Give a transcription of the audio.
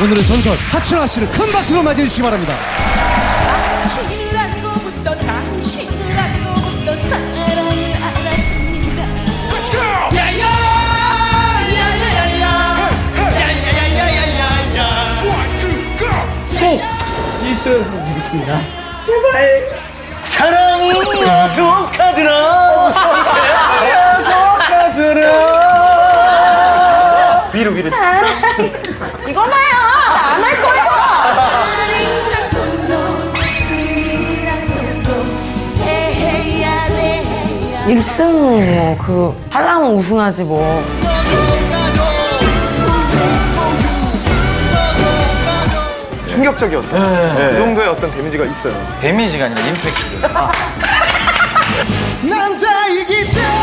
오늘의 전설 하춘아 씨를 큰 박수로 맞이해 주시기 바랍니다. 당신을 알고부터 사랑을 알았습니다. Let's go! 있어요. 믿습니다. 제발 사랑이 약속하더라. 약속하더라. 위로. 이거나요. 나 안 할 거예요. 일승 그 하려면 우승하지 뭐. 충격적이었다. 그 정도의 어떤 데미지가 있어요. 데미지가 아니라 임팩트. 남자이기 때문에